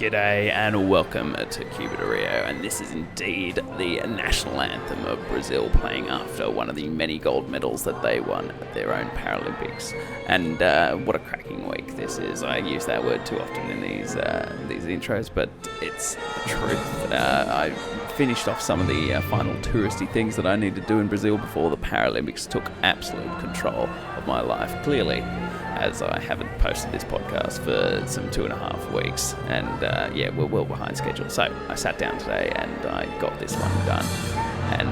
G'day and welcome to Cuba de Rio, and this is indeed the national anthem of Brazil, playing after one of the many gold medals that they won at their own Paraolympics. And what a cracking week this is. I use that word too often in these intros, but it's the truth. I finished off some of the final touristy things that I need to do in Brazil before the Paralympics took absolute control of my life. Clearly, as I haven't posted this podcast for some 2.5 weeks, and we're well behind schedule. So I sat down today and I got this one done. And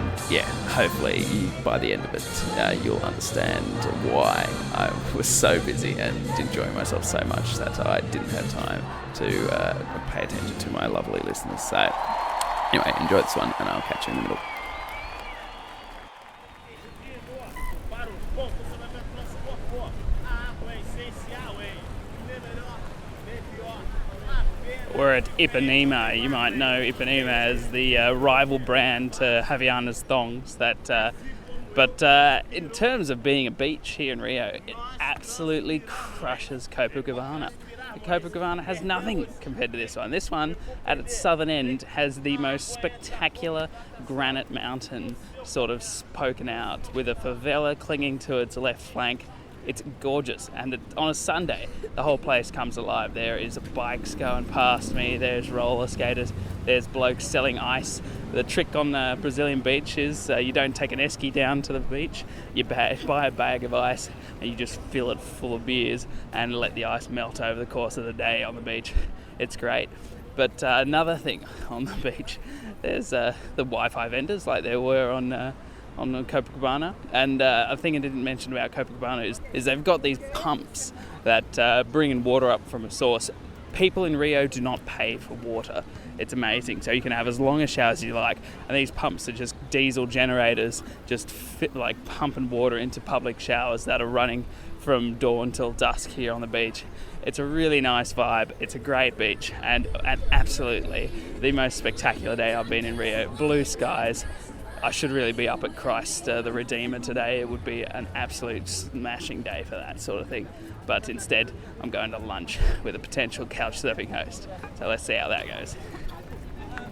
hopefully by the end of it, you'll understand why I was so busy and enjoying myself so much that I didn't have time to pay attention to my lovely listeners. So anyway, enjoy this one and I'll catch you in the middle. We're at Ipanema. You might know Ipanema as the rival brand to Havaianas thongs. But in terms of being a beach here in Rio, it absolutely crushes Copacabana. Copacabana has nothing compared to this one. This one, at its southern end, has the most spectacular granite mountain sort of poking out, with a favela clinging to its left flank. It's gorgeous, and on a Sunday, the whole place comes alive. There is bikes going past me, there's roller skaters, there's blokes selling ice. The trick on the Brazilian beach is you don't take an esky down to the beach, you buy a bag of ice and you just fill it full of beers and let the ice melt over the course of the day on the beach. It's great. But another thing on the beach, there's the Wi-Fi vendors like there were on Copacabana, and a thing I didn't mention about Copacabana is they've got these pumps that bring in water up from a source. People in Rio do not pay for water. It's amazing. So you can have as long a shower as you like, and these pumps are just diesel generators, just pumping water into public showers that are running from dawn till dusk here on the beach. It's a really nice vibe. It's a great beach, and absolutely the most spectacular day I've been in Rio. Blue skies. I should really be up at Christ the Redeemer today. It would be an absolute smashing day for that sort of thing. But instead, I'm going to lunch with a potential couch surfing host. So let's see how that goes.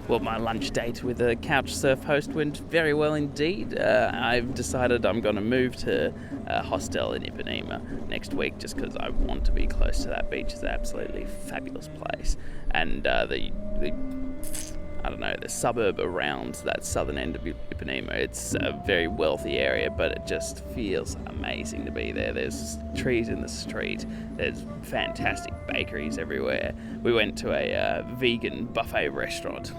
Well, my lunch date with a couch surf host went very well indeed. I've decided I'm going to move to a hostel in Ipanema next week just because I want to be close to that beach. It's an absolutely fabulous place. And the suburb around that southern end of Ipanema, it's a very wealthy area, but it just feels amazing to be there. There's trees in the street, there's fantastic bakeries everywhere. We went to a vegan buffet restaurant,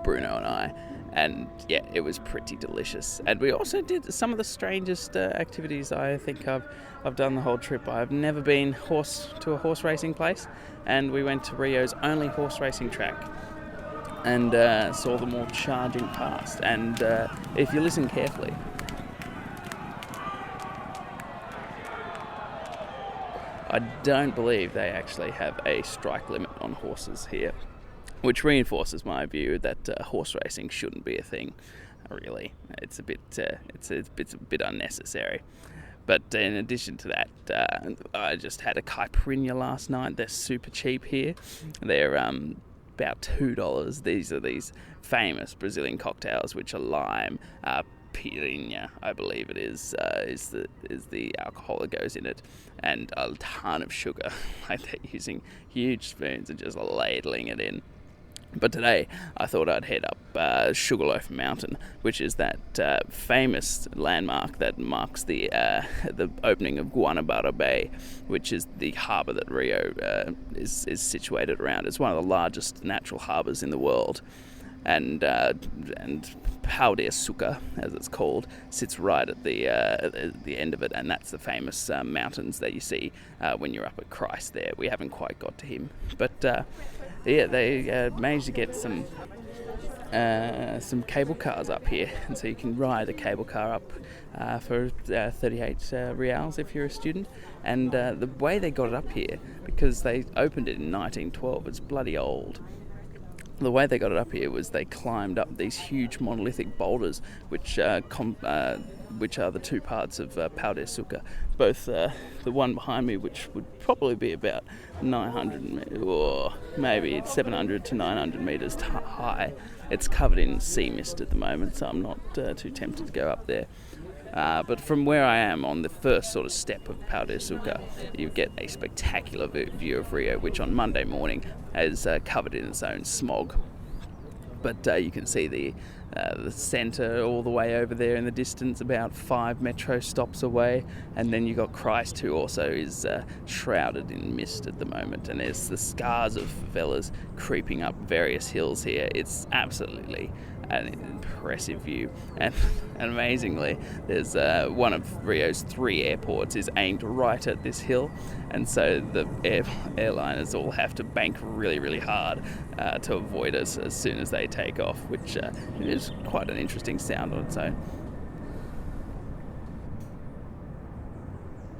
Bruno and I, and it was pretty delicious. And we also did some of the strangest activities I think I've done the whole trip. I've never been to a horse racing place, and we went to Rio's only horse racing track and saw them all charging past. And if you listen carefully, I don't believe they actually have a strike limit on horses here, which reinforces my view that horse racing shouldn't be a thing. Really, it's a bit unnecessary. But in addition to that, I just had a caipirinha last night. They're super cheap here. They're about $2. These are these famous Brazilian cocktails, which are lime, piranha, I believe it is the alcohol that goes in it, and a ton of sugar. Like they're using huge spoons and just ladling it in. But today, I thought I'd head up Sugarloaf Mountain, which is that famous landmark that marks the opening of Guanabara Bay, which is the harbour that Rio is situated around. It's one of the largest natural harbours in the world. And Pau de Açúcar, as it's called, sits right at the end of it, and that's the famous mountains that you see when you're up at Christ there. We haven't quite got to him, but they managed to get some cable cars up here, and so you can ride a cable car up for 38 reals if you're a student. And the way they got it up here, because they opened it in 1912, it's bloody old. The way they got it up here was they climbed up these huge monolithic boulders, which which are the two parts of Pau de Açúcar. Both the one behind me, which would probably be about 900 or maybe 700 to 900 metres high. It's covered in sea mist at the moment, so I'm not too tempted to go up there. But from where I am on the first sort of step of Pau de Açúcar, you get a spectacular view of Rio, which on Monday morning is covered in its own smog. But you can see the centre all the way over there in the distance, about 5 metro stops away, and then you got Christ, who also is shrouded in mist at the moment, and there's the scars of favelas creeping up various hills here. It's absolutely an impressive view, and amazingly there's one of Rio's 3 airports is aimed right at this hill, and so the airliners all have to bank really hard to avoid us as soon as they take off, which is quite an interesting sound on its own.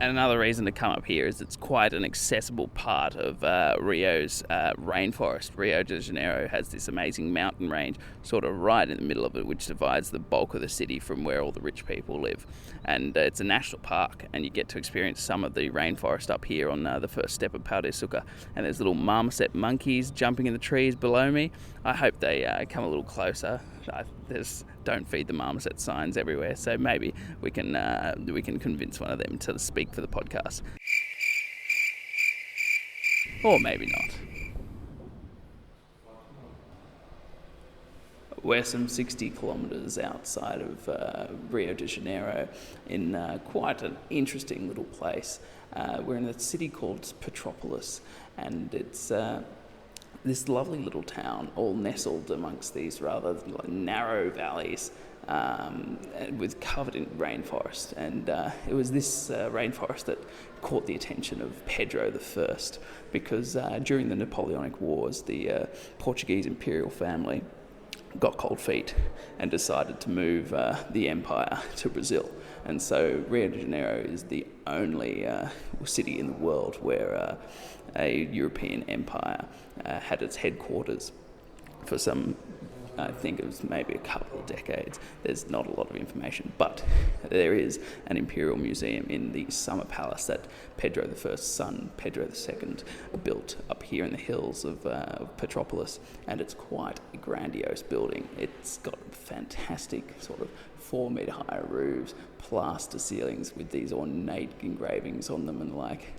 And another reason to come up here is it's quite an accessible part of Rio's rainforest. Rio de Janeiro has this amazing mountain range sort of right in the middle of it, which divides the bulk of the city from where all the rich people live. And it's a national park, and you get to experience some of the rainforest up here on the first step of Pau de Açúcar. And there's little marmoset monkeys jumping in the trees below me. I hope they come a little closer. There's don't feed the marmoset signs everywhere, so maybe we can convince one of them to speak for the podcast, or maybe not. We're some 60 kilometres outside of Rio de Janeiro in quite an interesting little place. We're in a city called Petropolis, and it's this lovely little town all nestled amongst these rather narrow valleys with covered in rainforest. And it was this rainforest that caught the attention of Pedro I, because during the Napoleonic Wars, the Portuguese imperial family got cold feet and decided to move the empire to Brazil. And so Rio de Janeiro is the only city in the world where a European empire had its headquarters for some, I think it was maybe a couple of decades. There's not a lot of information, but there is an imperial museum in the summer palace that Pedro I's son, Pedro II, built up here in the hills of Petropolis, and it's quite a grandiose building. It's got fantastic sort of 4-metre high roofs, plaster ceilings with these ornate engravings on them and the like.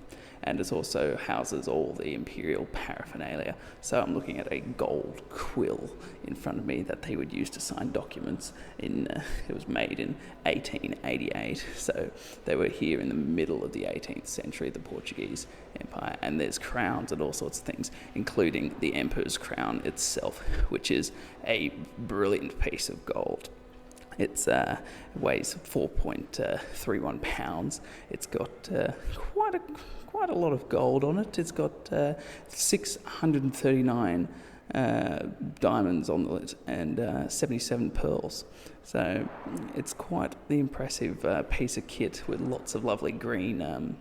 And it also houses all the imperial paraphernalia. So I'm looking at a gold quill in front of me that they would use to sign documents. It was made in 1888, so they were here in the middle of the 18th century, the Portuguese Empire. And there's crowns and all sorts of things, including the emperor's crown itself, which is a brilliant piece of gold. It weighs 4.31 pounds. It's got quite a lot of gold on it. It's got 639 diamonds on it and 77 pearls. So it's quite the impressive piece of kit with lots of lovely green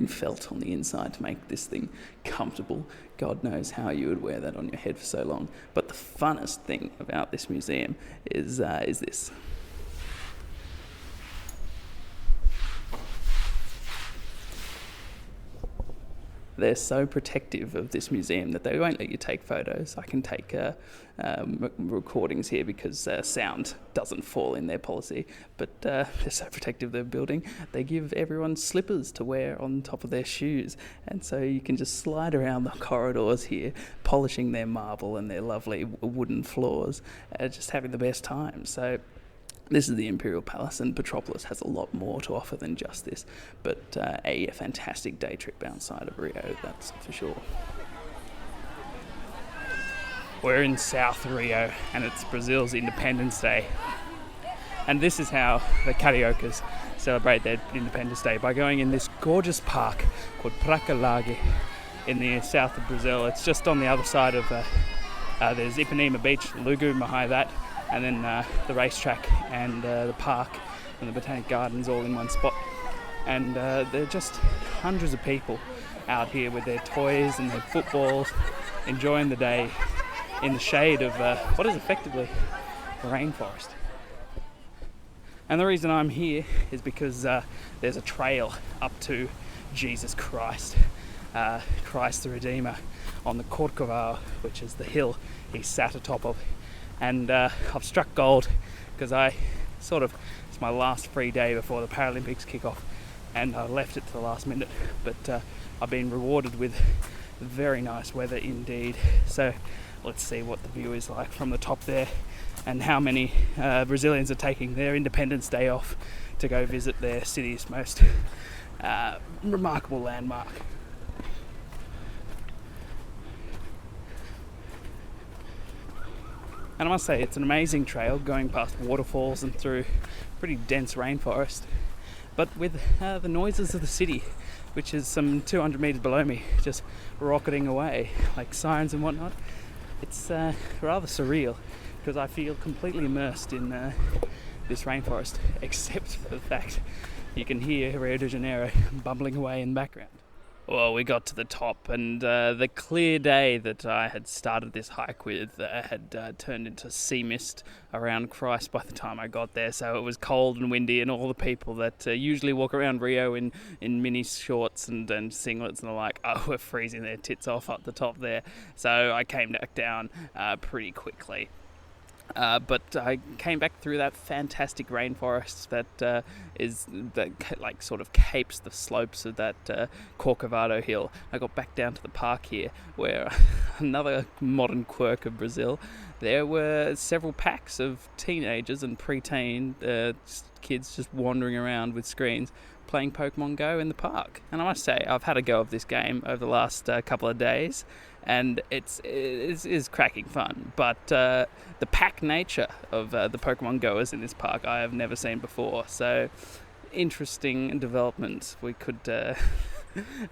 felt on the inside to make this thing comfortable. God knows how you would wear that on your head for so long. But the funnest thing about this museum is this. They're so protective of this museum that they won't let you take photos. I can take recordings here because sound doesn't fall in their policy, but they're so protective of their building. They give everyone slippers to wear on top of their shoes, and so you can just slide around the corridors here, polishing their marble and their lovely wooden floors, just having the best time. So this is the Imperial Palace, and Petropolis has a lot more to offer than just this, but a fantastic day trip outside of Rio, that's for sure. We're in South Rio, and it's Brazil's Independence Day. And this is how the Cariocas celebrate their Independence Day, by going in this gorgeous park called Paraolympics in the south of Brazil. It's just on the other side of there's Ipanema Beach, Lugu behind that, and then the racetrack and the park and the Botanic Gardens all in one spot. And there are just hundreds of people out here with their toys and their footballs, enjoying the day in the shade of what is effectively a rainforest. And the reason I'm here is because there's a trail up to Jesus Christ, Christ the Redeemer, on the Corcovado, which is the hill he sat atop of. And I've struck gold because it's my last free day before the Paralympics kick off, and I left it to the last minute, but I've been rewarded with very nice weather indeed. So let's see what the view is like from the top there, and how many Brazilians are taking their Independence Day off to go visit their city's most remarkable landmark. And I must say, it's an amazing trail going past waterfalls and through pretty dense rainforest, but with the noises of the city, which is some 200 metres below me, just rocketing away like sirens and whatnot. It's rather surreal, because I feel completely immersed in this rainforest, except for the fact you can hear Rio de Janeiro bubbling away in the background. Well, we got to the top, and the clear day that I had started this hike with had turned into sea mist around Christ by the time I got there. So it was cold and windy, and all the people that usually walk around Rio in mini shorts and singlets and the like, were freezing their tits off up the top there. So I came back down pretty quickly. But I came back through that fantastic rainforest that sort of capes the slopes of that Corcovado hill. I got back down to the park here, where another modern quirk of Brazil, there were several packs of teenagers and preteen kids just wandering around with screens playing Pokemon Go in the park. And I must say, I've had a go of this game over the last couple of days, and it is cracking fun. But the pack nature of the Pokemon Goers in this park I have never seen before. So interesting developments. We could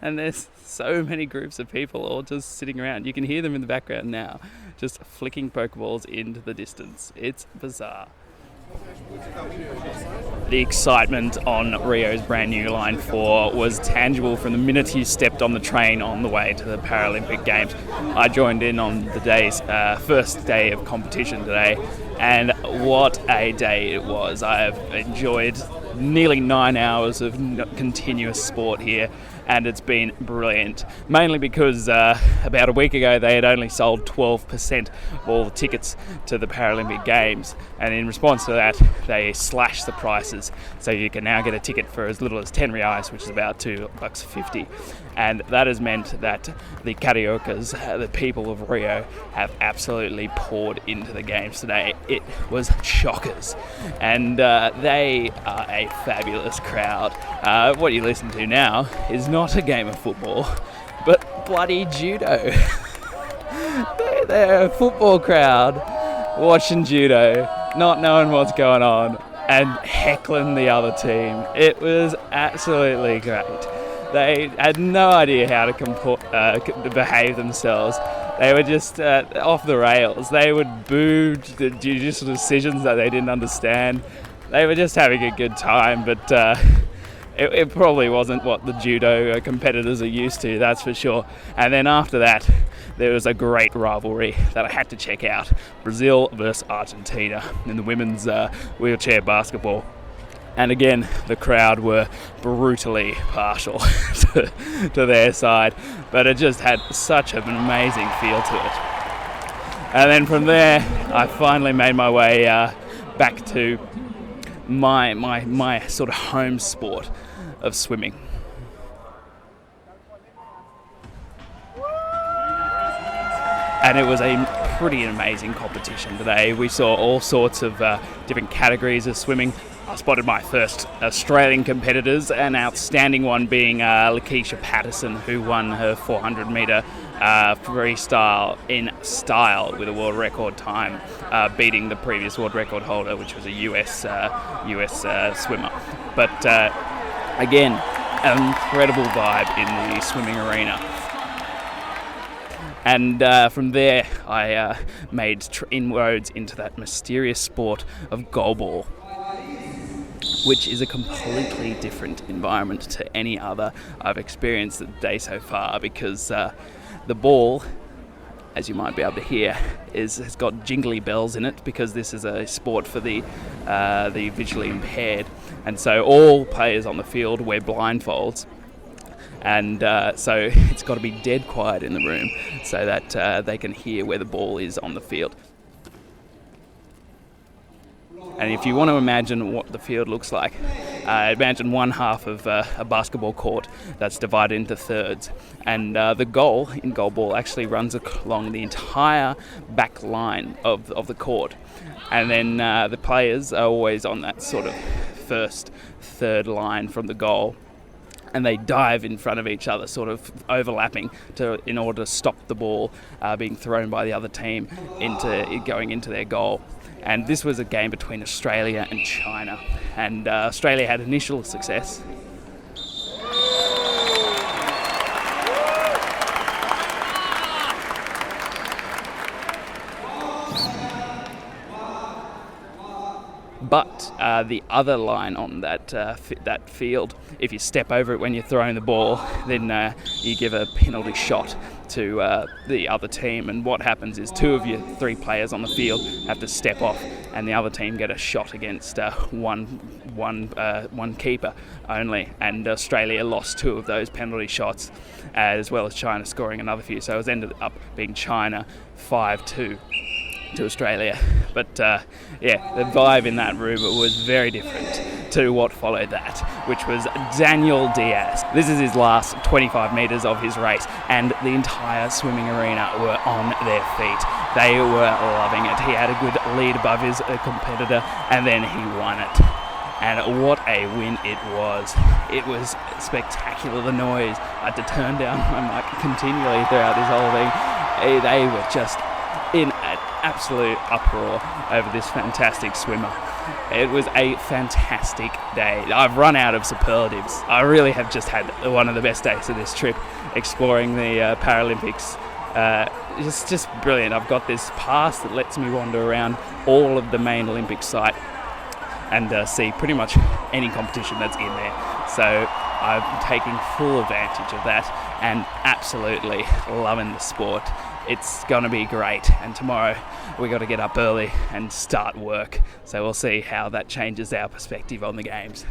and there's so many groups of people all just sitting around. You can hear them in the background now, just flicking Pokeballs into the distance. It's bizarre. The excitement on Rio's brand new Line 4 was tangible from the minute he stepped on the train on the way to the Paralympic Games. I joined in on the day's first day of competition today, and what a day it was. I have enjoyed nearly 9 hours of continuous sport here, and it's been brilliant, mainly because about a week ago they had only sold 12% of all the tickets to the Paralympic Games, and in response to that they slashed the prices, so you can now get a ticket for as little as 10 reais, which is about $2.50, and that has meant that the Cariocas, the people of Rio, have absolutely poured into the games today. It was shockers, and they are a fabulous crowd. What you listen to now is not a game of football, but bloody judo. They're a football crowd watching judo, not knowing what's going on, and heckling the other team. It was absolutely great. They had no idea how to behave themselves. They were just off the rails. They would boo the judicial decisions that they didn't understand. They were just having a good time, but it probably wasn't what the judo competitors are used to, that's for sure. And then after that, there was a great rivalry that I had to check out. Brazil versus Argentina in the women's wheelchair basketball. And again, the crowd were brutally partial to their side, but it just had such an amazing feel to it. And then from there, I finally made my way back to my sort of home sport of swimming. And it was a pretty amazing competition today. We saw all sorts of different categories of swimming. I spotted my first Australian competitors, an outstanding one being Lakeisha Patterson, who won her 400 metre freestyle in style with a world record time, beating the previous world record holder, which was a US swimmer. But again, an incredible vibe in the swimming arena. And from there, I made inroads into that mysterious sport of goalball, which is a completely different environment to any other I've experienced the day so far, because the ball as you might be able to hear, has got jingly bells in it because this is a sport for the visually impaired. And so all players on the field wear blindfolds. And so it's got to be dead quiet in the room so that they can hear where the ball is on the field. And if you want to imagine what the field looks like, imagine one half of a basketball court that's divided into thirds. And the goal in goalball actually runs along the entire back line of the court. And then the players are always on that sort of first third line from the goal. And they dive in front of each other, sort of overlapping, in order to stop the ball being thrown by the other team going into their goal. And this was a game between Australia and China. And Australia had initial success. But the other line on that field, if you step over it when you're throwing the ball, then you give a penalty shot to the other team. And what happens is two of your three players on the field have to step off, and the other team get a shot against one keeper only. And Australia lost two of those penalty shots, as well as China scoring another few. So it ended up being China 5-2. To Australia. But the vibe in that room was very different to what followed that, which was Daniel Diaz. This is his last 25 metres of his race, and the entire swimming arena were on their feet. They were loving it. He had a good lead above his competitor, and then he won it. And what a win it was. It was spectacular, the noise. I had to turn down my mic continually throughout this whole thing. They were just in an absolute uproar over this fantastic swimmer. It was a fantastic day. I've run out of superlatives. I really have just had one of the best days of this trip, exploring the Paralympics. It's just brilliant. I've got this pass that lets me wander around all of the main Olympic site and see pretty much any competition that's in there. So I'm taking full advantage of that and absolutely loving the sport. It's going to be great, and tomorrow we got to get up early and start work, so we'll see how that changes our perspective on the games.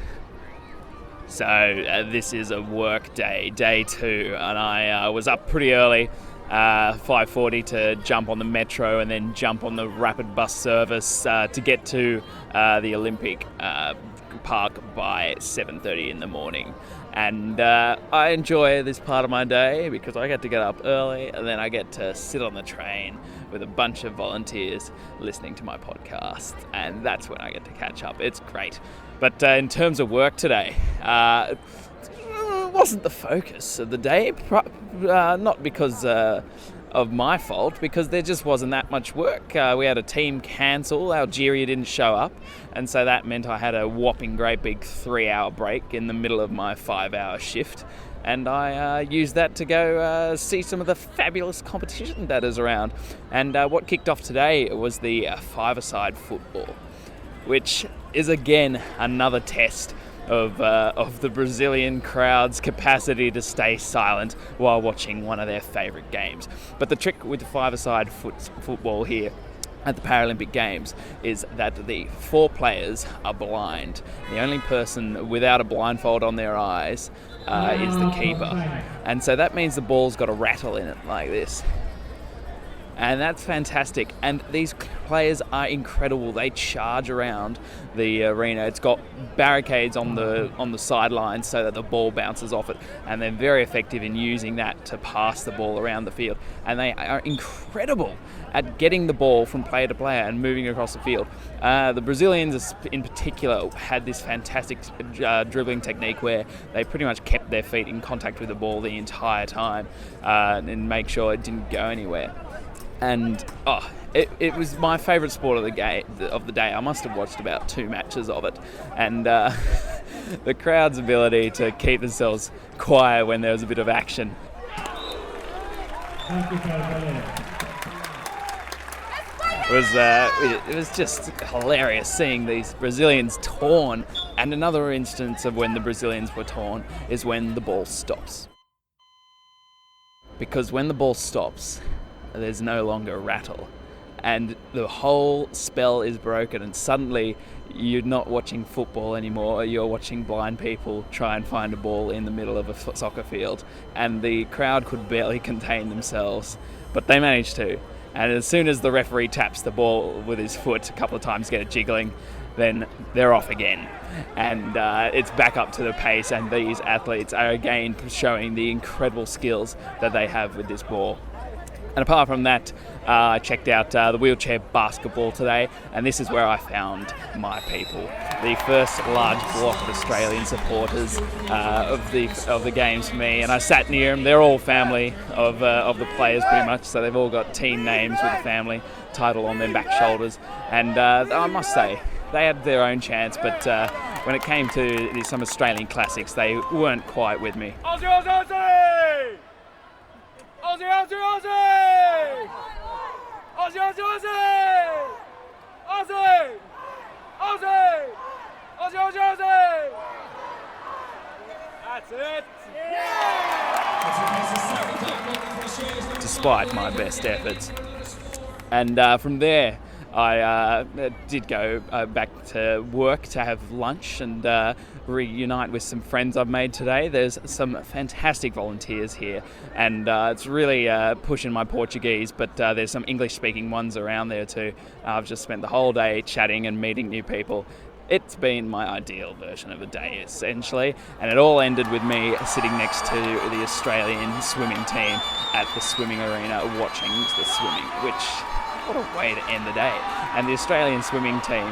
So this is a work day, day 2, and I was up pretty early, 5:40 to jump on the metro and then jump on the rapid bus service to get to the Olympic Park by 7:30 in the morning. And I enjoy this part of my day because I get to get up early and then I get to sit on the train with a bunch of volunteers listening to my podcast. And that's when I get to catch up. It's great. But in terms of work today, it wasn't the focus of the day. Not because of my fault, because there just wasn't that much work. We had a team cancel. Algeria didn't show up, and so that meant I had a whopping great big 3-hour break in the middle of my 5-hour shift, and I used that to go see some of the fabulous competition that is around. And what kicked off today was the five-a-side football, which is again another test of the Brazilian crowd's capacity to stay silent while watching one of their favourite games. But the trick with the five-a-side football here at the Paralympic Games is that the 4 players are blind. The only person without a blindfold on their eyes is the keeper. And so that means the ball's got a rattle in it like this. And that's fantastic. And these players are incredible. They charge around the arena. It's got barricades on the sidelines so that the ball bounces off it. And they're very effective in using that to pass the ball around the field. And they are incredible at getting the ball from player to player and moving across the field. The Brazilians in particular had this fantastic dribbling technique where they pretty much kept their feet in contact with the ball the entire time and make sure it didn't go anywhere. And it was my favourite sport of the day. I must have watched about 2 matches of it, and the crowd's ability to keep themselves quiet when there was a bit of action. It was just hilarious seeing these Brazilians torn. And another instance of when the Brazilians were torn is when the ball stops. Because when the ball stops, there's no longer rattle. And the whole spell is broken, and suddenly you're not watching football anymore. You're watching blind people try and find a ball in the middle of a soccer field, and the crowd could barely contain themselves, but they managed to. And as soon as the referee taps the ball with his foot a couple of times, get it jiggling, then they're off again. And it's back up to the pace, and these athletes are again showing the incredible skills that they have with this ball. And apart from that, I checked out the wheelchair basketball today, and this is where I found my people. The first large block of Australian supporters of the games for me, and I sat near them. They're all family of the players pretty much, so they've all got team names with the family title on their back shoulders. And I must say, they had their own chance, but when it came to some Australian classics, they weren't quite with me. Aussie, Aussie, Aussie! Aussie, Aussie, Aussie! Aussie, Aussie, Aussie! Aussie! Aussie! Aussie, Aussie, Aussie! That's it! Yeah! Despite my best efforts. And from there, I did go back to work to have lunch and reunite with some friends I've made today. There's some fantastic volunteers here, and it's really pushing my Portuguese, but there's some English-speaking ones around there too. I've just spent the whole day chatting and meeting new people. It's been my ideal version of a day, essentially, and it all ended with me sitting next to the Australian swimming team at the swimming arena watching the swimming, which... what a way to end the day. And the Australian swimming team,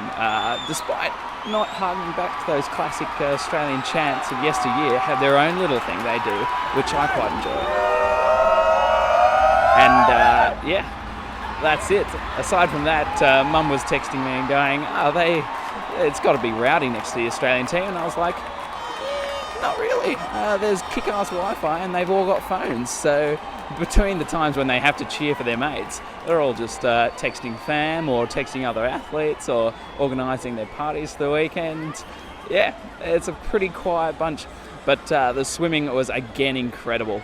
despite not harking back to those classic Australian chants of yesteryear, have their own little thing they do, which I quite enjoy. And yeah, that's it. Aside from that, Mum was texting me and going, it's got to be rowdy next to the Australian team. And I was like, not really. There's kick-ass Wi-Fi and they've all got phones. So between the times when they have to cheer for their mates, they're all just texting fam or texting other athletes or organising their parties for the weekend. Yeah, it's a pretty quiet bunch. But the swimming was again incredible.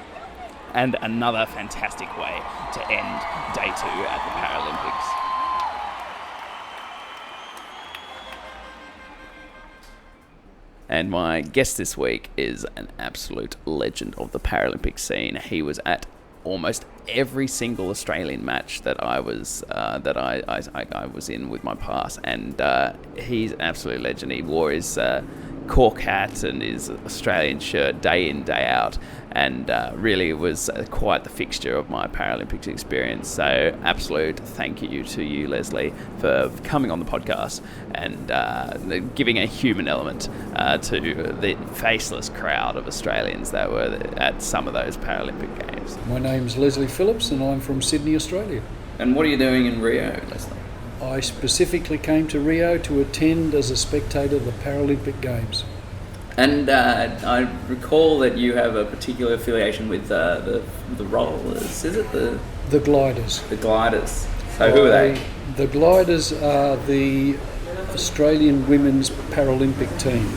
And another fantastic way to end day 2 at the Paralympics. And my guest this week is an absolute legend of the Paralympic scene. He was at almost every single Australian match that I was I was in with my pass, and he's an absolute legend. He wore his cork hat and his Australian shirt day in, day out, and really was quite the fixture of my Paralympics experience. So absolute thank you to you, Leslie, for coming on the podcast and giving a human element to the faceless crowd of Australians that were at some of those Paralympic Games. My name's Leslie Phillips and I'm from Sydney, Australia. And what are you doing in Rio, Leslie? I specifically came to Rio to attend as a spectator the Paralympic Games. And I recall that you have a particular affiliation with the rollers. Is it the gliders? The gliders. So who are they? The gliders are the Australian women's Paralympic team.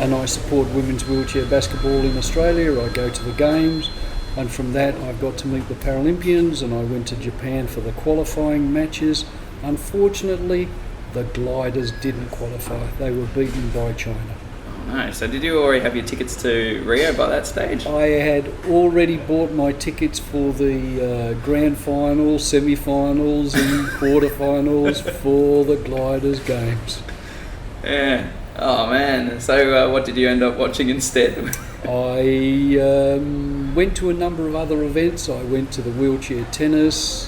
And I support women's wheelchair basketball in Australia. I go to the games. And from that, I got to meet the Paralympians, and I went to Japan for the qualifying matches. Unfortunately, the gliders didn't qualify. They were beaten by China. Oh, no. So did you already have your tickets to Rio by that stage? I had already bought my tickets for the grand finals, semi-finals and quarterfinals for the gliders games. Yeah. Oh, man. So what did you end up watching instead? I went to a number of other events. I went to the wheelchair tennis,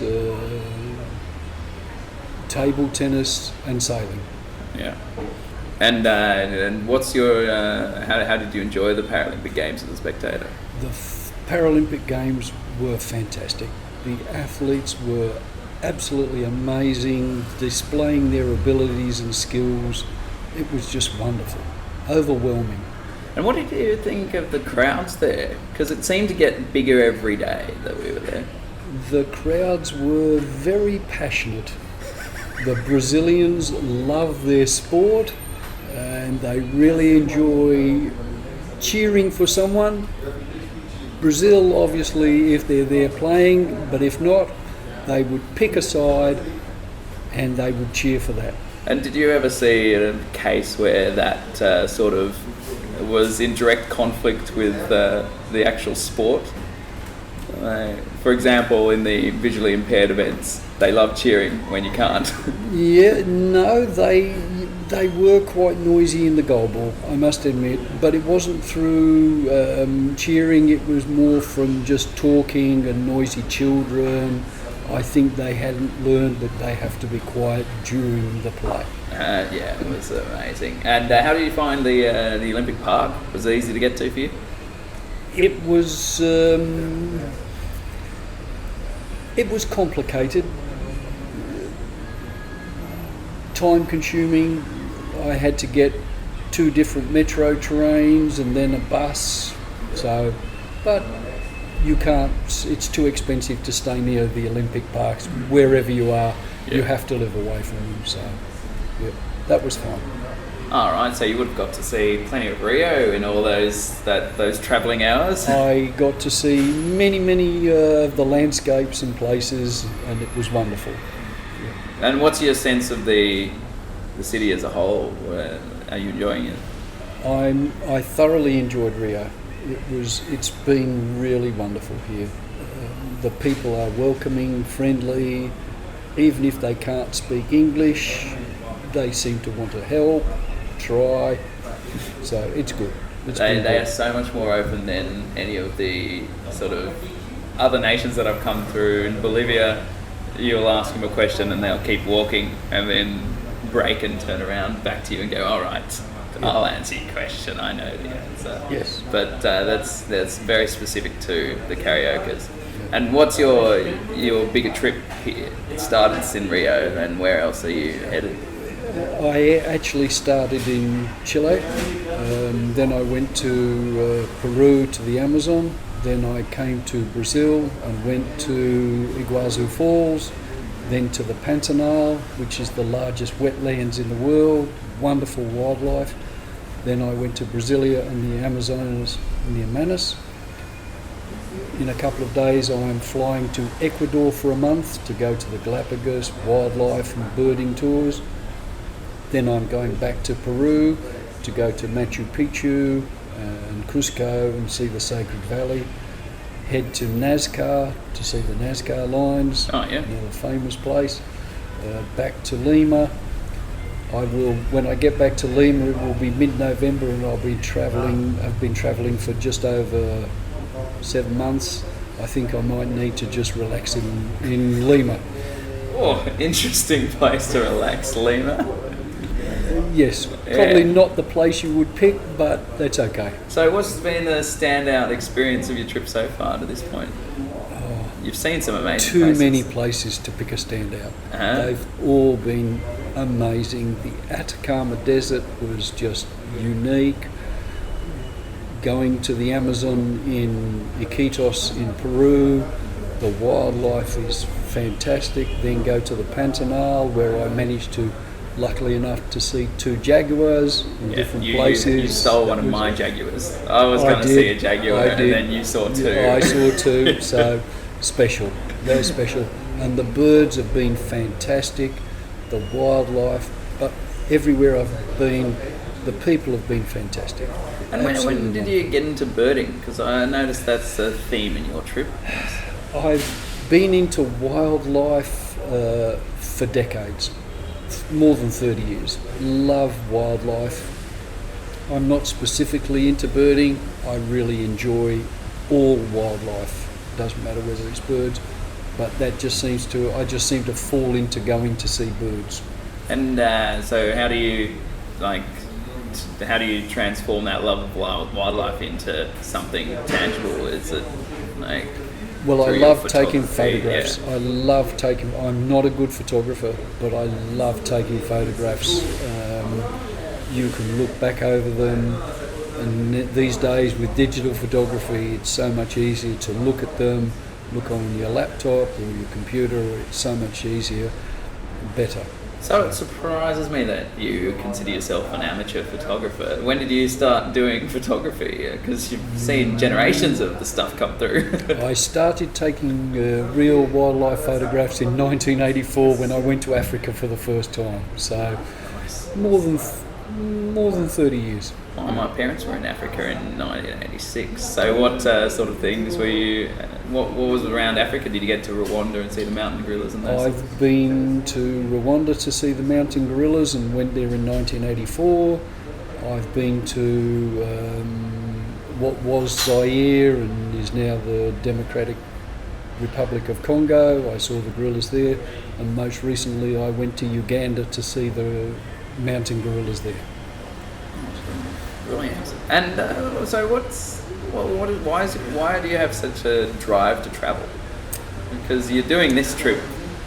table tennis and sailing. Yeah. And what's your how did you enjoy the Paralympic Games as a spectator? The Paralympic Games were fantastic. The athletes were absolutely amazing, displaying their abilities and skills. It was just wonderful, overwhelming. And what did you think of the crowds there? Because it seemed to get bigger every day that we were there. The crowds were very passionate. The Brazilians love their sport and they really enjoy cheering for someone. Brazil, obviously, if they're there playing, but if not, they would pick a side and they would cheer for that. And did you ever see a case where that sort of was in direct conflict with the actual sport? For example, in the visually impaired events, they love cheering when you can't. Yeah, no, they were quite noisy in the goalball, I must admit, but it wasn't through cheering, it was more from just talking and noisy children. I think they hadn't learned that they have to be quiet during the play. Yeah, it was amazing. And how did you find the Olympic Park? Was it easy to get to for you? It was complicated, time consuming. I had to get 2 different metro trains and then a bus. So, but you can't, it's too expensive to stay near the Olympic parks. Wherever you are, you have to live away from them. So, yeah, that was fun. All right, so you would have got to see plenty of Rio in all those travelling hours. I got to see many of the landscapes and places, and it was wonderful. Yeah. And what's your sense of the city as a whole? Are you enjoying it? I thoroughly enjoyed Rio. It's been really wonderful here. The people are welcoming, friendly. Even if they can't speak English, they seem to want to help, try. So it's good. They are so much more open than any of the sort of other nations that I've come through. In Bolivia, you'll ask them a question and they'll keep walking and then break and turn around back to you and go, all right, I'll answer your question, I know the answer. Yes. But that's very specific to the Cariocas. And what's your bigger trip here? It started in Rio, and where else are you headed? I actually started in Chile, then I went to Peru to the Amazon, then I came to Brazil and went to Iguazu Falls, then to the Pantanal, which is the largest wetlands in the world, wonderful wildlife. Then I went to Brasilia and the Amazonas near Manaus. In a couple of days I am flying to Ecuador for a month to go to the Galapagos wildlife and birding tours. Then I'm going back to Peru to go to Machu Picchu and Cusco and see the Sacred Valley. Head to Nazca to see the Nazca lines, another famous place. Back to Lima. When I get back to Lima, it will be mid-November, and I'll be travelling. I've been travelling for just over 7 months. I think I might need to just relax in Lima. Oh, interesting place to relax, Lima. Yes, probably not the place you would pick, but that's okay. So what's been the standout experience of your trip so far to this point? You've seen some amazing places. Too many places to pick a standout. They've all been amazing. The Atacama Desert was just unique. Going to the Amazon in Iquitos in Peru, the wildlife is fantastic. Then go to the Pantanal, where I managed to, luckily enough, to see 2 jaguars in different places. You stole one of my jaguars. I was going to see a jaguar, and then you saw 2. Yeah, I saw 2, so special, very special. And the birds have been fantastic, the wildlife, but everywhere I've been, the people have been fantastic. And when did you get into birding? Because I noticed that's a theme in your trip. I've been into wildlife for decades, more than 30 years. Love wildlife. I'm not specifically into birding. I really enjoy all wildlife. Doesn't matter whether it's birds, but I just seem to fall into going to see birds. And so how do you transform that love of wildlife into something tangible? Is it like... Well, I love taking photographs. Yeah. I'm not a good photographer, but I love taking photographs. You can look back over them, and these days with digital photography, it's so much easier to look at them, look on your laptop or your computer. It's so much easier, better. So it surprises me that you consider yourself an amateur photographer. When did you start doing photography? Because you've seen generations of the stuff come through. I started taking real wildlife photographs in 1984 when I went to Africa for the first time. So more than 30 years. Well, my parents were in Africa in 1986. So what sort of things were you? What was around Africa? Did you get to Rwanda and see the mountain gorillas and those? I've been to Rwanda to see the mountain gorillas and went there in 1984. I've been to what was Zaire and is now the Democratic Republic of Congo. I saw the gorillas there, and most recently I went to Uganda to see the mountain gorillas there. Brilliant. And so why do you have such a drive to travel? Because you're doing this trip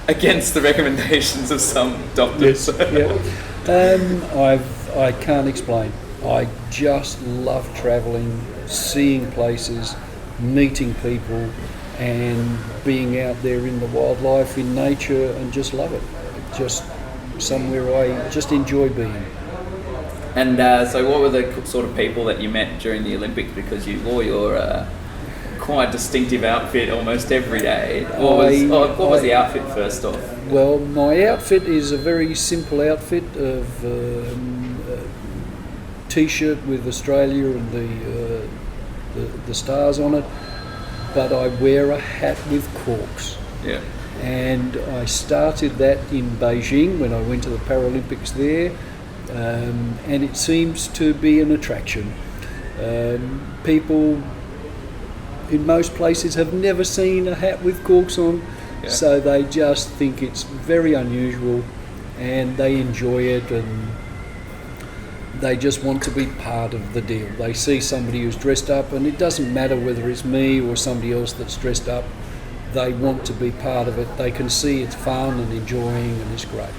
against the recommendations of some doctors. I can't explain. I just love travelling, seeing places, meeting people, and being out there in the wildlife, in nature, and just love it. Just somewhere I just enjoy being. And so what were the sort of people that you met during the Olympics? Because you wore your quite distinctive outfit almost every day. What was the outfit first off? Well, my outfit is a very simple outfit of T-shirt with Australia and the stars on it, but I wear a hat with corks. Yeah. And I started that in Beijing when I went to the Paraolympics there. And it seems to be an attraction. People in most places have never seen a hat with corks on, so they just think it's very unusual and they enjoy it, and they just want to be part of the deal. They see somebody who's dressed up, and it doesn't matter whether it's me or somebody else that's dressed up, they want to be part of it. They can see it's fun and enjoying, and it's great.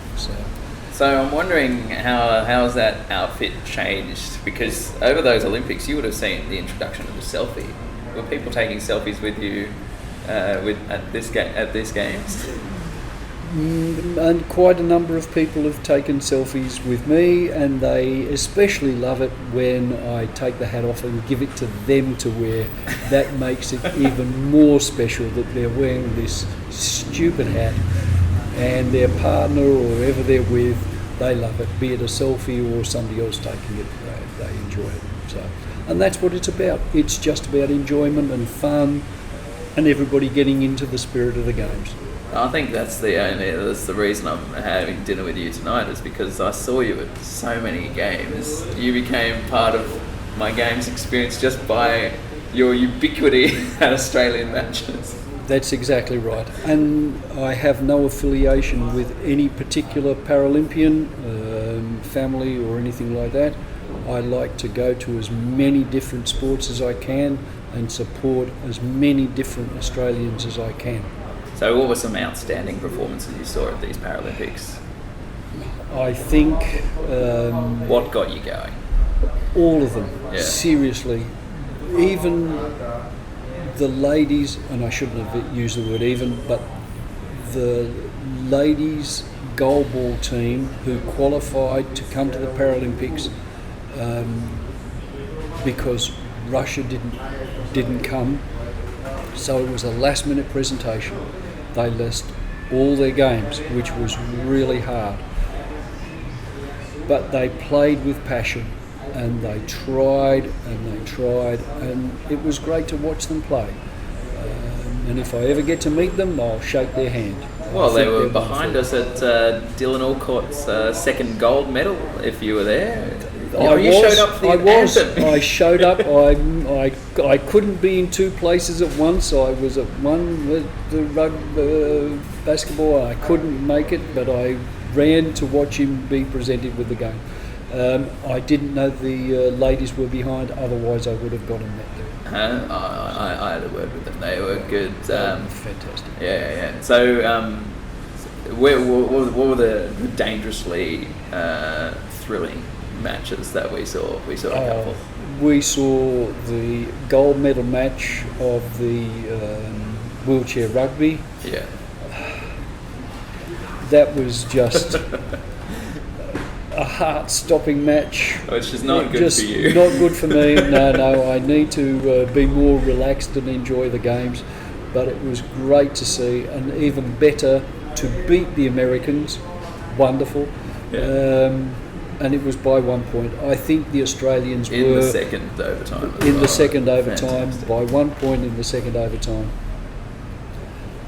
So I'm wondering how's that outfit changed? Because over those Olympics, you would have seen the introduction of the selfie. Were people taking selfies with you at this games? And quite a number of people have taken selfies with me, and they especially love it when I take the hat off and give it to them to wear. That makes it even more special that they're wearing this stupid hat, and their partner or whoever they're with, they love it, be it a selfie or somebody else taking it, they enjoy it. So, and that's what it's about. It's just about enjoyment and fun and everybody getting into the spirit of the games. I think that's the reason I'm having dinner with you tonight, is because I saw you at so many games. You became part of my games experience just by your ubiquity at Australian matches. That's exactly right. And I have no affiliation with any particular Paralympian family or anything like that. I like to go to as many different sports as I can and support as many different Australians as I can. So what were some outstanding performances you saw at these Paralympics? I think... what got you going? All of them, Yeah. Seriously. Even the ladies, and I shouldn't have used the word even, but the ladies goalball team who qualified to come to the Paralympics because Russia didn't come, so it was a last minute presentation. They lost all their games, which was really hard, but they played with passion and they tried and it was great to watch them play, and if I ever get to meet them, I'll shake their hand. Well, they were behind us at Dylan Alcott's second gold medal, if you were there. Showed up for the anthem. I showed up. I couldn't be in two places at once. I was at one with the basketball. I couldn't make it, but I ran to watch him be presented with the game. I didn't know the ladies were behind, otherwise I would have gone and met them. I had a word with them. They were good. Fantastic. Yeah. So, what were the dangerously thrilling matches that we saw? We saw a couple. We saw the gold medal match of the wheelchair rugby. Yeah. That was just a heart-stopping match. Which is not good Just for you. Not good for me. No. I need to be more relaxed and enjoy the games. But it was great to see, and even better to beat the Americans. Wonderful. Yeah. And it was by 1 point. I think the Australians In were the second overtime. in the second overtime, Fantastic. by 1 point in the second overtime.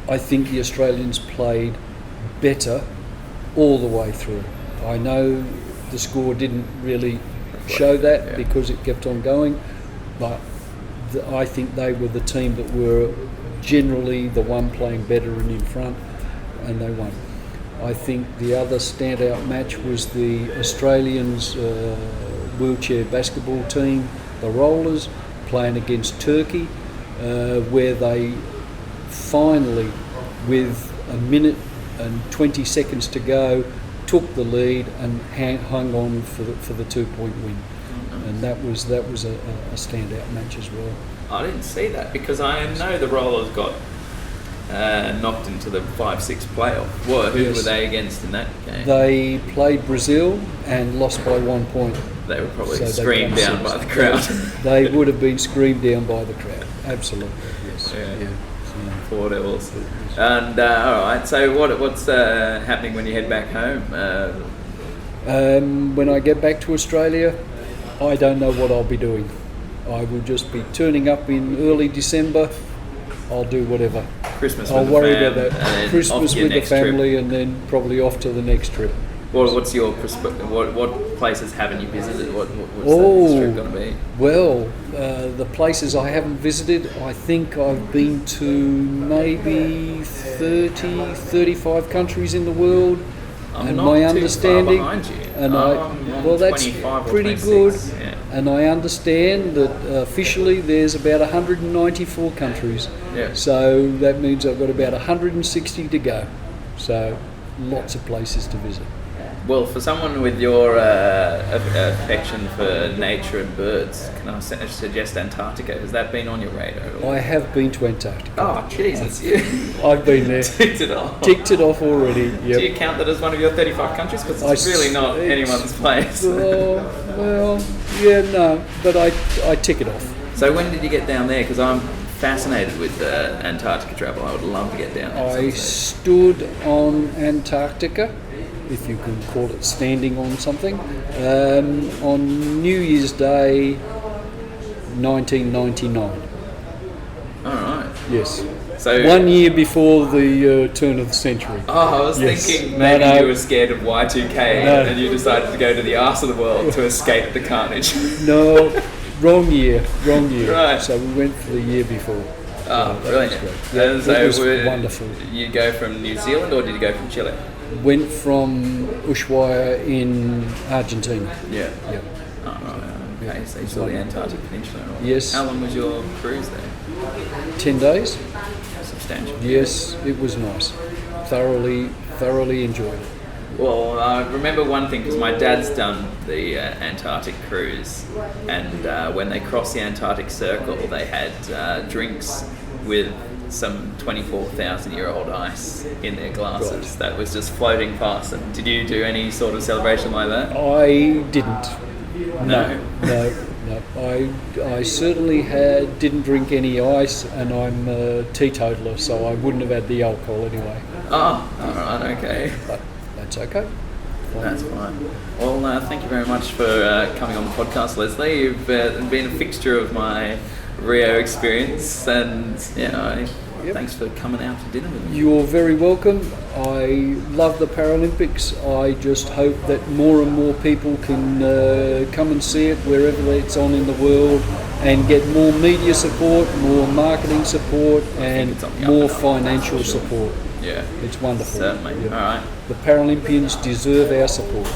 I think the Australians played better all the way through. I know the score didn't really show that Yeah. because it kept on going, but I think they were the team that were generally the one playing better and in front, and they won. I think the other standout match was the Australians wheelchair basketball team, the Rollers, playing against Turkey, where they finally, with a minute and 20 seconds to go, took the lead and hung on for the 2 point win. And that was a standout match as well. I didn't see that because I know the Rollers got knocked into the 5-6 playoff. Who Yes. were they against in that game? They played Brazil and lost by 1 point. They were probably So they screamed got down six. by the crowd. They would have been screamed down by the crowd. Absolutely, yes. Yeah. So, Poor Devils. And all right, so what's happening when you head back home? when I get back to Australia, I don't know what I'll be doing. I will just be turning up in early December. I'll do whatever. Christmas I'll with worry the fam, about that. and then Christmas off to your with the next trip. family, and then probably off to the next trip. What's your what places haven't you visited? What's the Oh. next trip going to be? Well, the places I haven't visited, I think I've been to maybe 30, 35 countries in the world. I'm and not my too understanding, far behind you. and I'm on well, that's 25 or pretty 26, good. yeah. And I understand that officially there's about 194 countries. Yeah. So that means I've got about 160 to go. So lots of places to visit. Well, for someone with your affection for nature and birds, can I suggest Antarctica? Has that been on your radar at all? I have been to Antarctica. Oh, Jesus, you I've been there. ticked it off. Ticked it off already. Do you Yep. count that as one of your 35 countries? Because I it's really not it's- anyone's place. Well, yeah, no, but I tick it off. So when did you get down there? Because I'm fascinated with Antarctica travel. I would love to get down there. I stood on Antarctica, if you can call it standing on something, on New Year's Day 1999. All right. Yes. So 1 year before the turn of the century. Oh, I was Yes. thinking No, maybe no. you were scared of Y2K No. and you decided to go to the arse of the world to escape the carnage. No, wrong year. Right. So we went for the year before. Oh, that brilliant. was great. Yeah, And so it was were- wonderful. You go from New Zealand or did you go from Chile? Went from Ushuaia in Argentina. Yeah. Yeah. Oh, right. Okay, so you saw the Antarctic Peninsula. and all. Yes. How long was your cruise there? 10 days. Substantial. Yes, it was nice. Thoroughly enjoyed it. Well, I remember one thing because my dad's done the Antarctic cruise, and when they crossed the Antarctic Circle, they had drinks with some 24,000-year-old ice in their glasses Right. that was just floating past them. Did you do any sort of celebration like that? I didn't. No. No. I certainly didn't drink any ice, and I'm a teetotaler, so I wouldn't have had the alcohol anyway. Oh, all right, okay. But that's okay. That's fine. Well, thank you very much for coming on the podcast, Leslie. You've been a fixture of my Rio experience, and Yep. thanks for coming out to dinner with me. You're very welcome. I love the Paralympics. I just hope that more and more people can come and see it wherever it's on in the world, and get more media support, more marketing support, and it's on the up more and up, financial for sure. support. Yeah, It's wonderful. certainly. Yep. All right, The Paralympians deserve our support.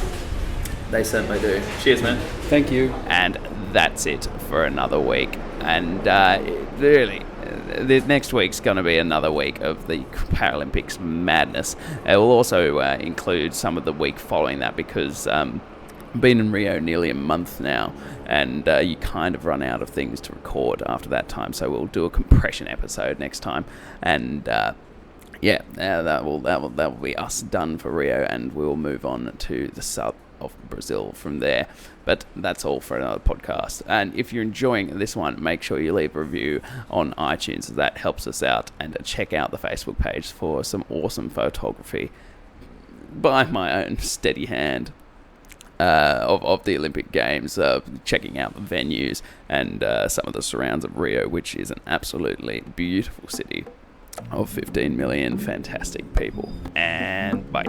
they certainly do. Cheers, man. Thank you. And that's it for another week. And really, the next week's going to be another week of the Paralympics madness. It will also include some of the week following that, because I've been in Rio nearly a month now, and you kind of run out of things to record after that time. So we'll do a compression episode next time, and that will be us done for Rio, and we'll move on to the of Brazil from there. But that's all for another podcast. And if you're enjoying this one, make sure you leave a review on iTunes. That helps us out. And check out the Facebook page for some awesome photography by my own steady hand of the Olympic Games, checking out the venues and some of the surrounds of Rio, which is an absolutely beautiful city of 15 million fantastic people. And bye.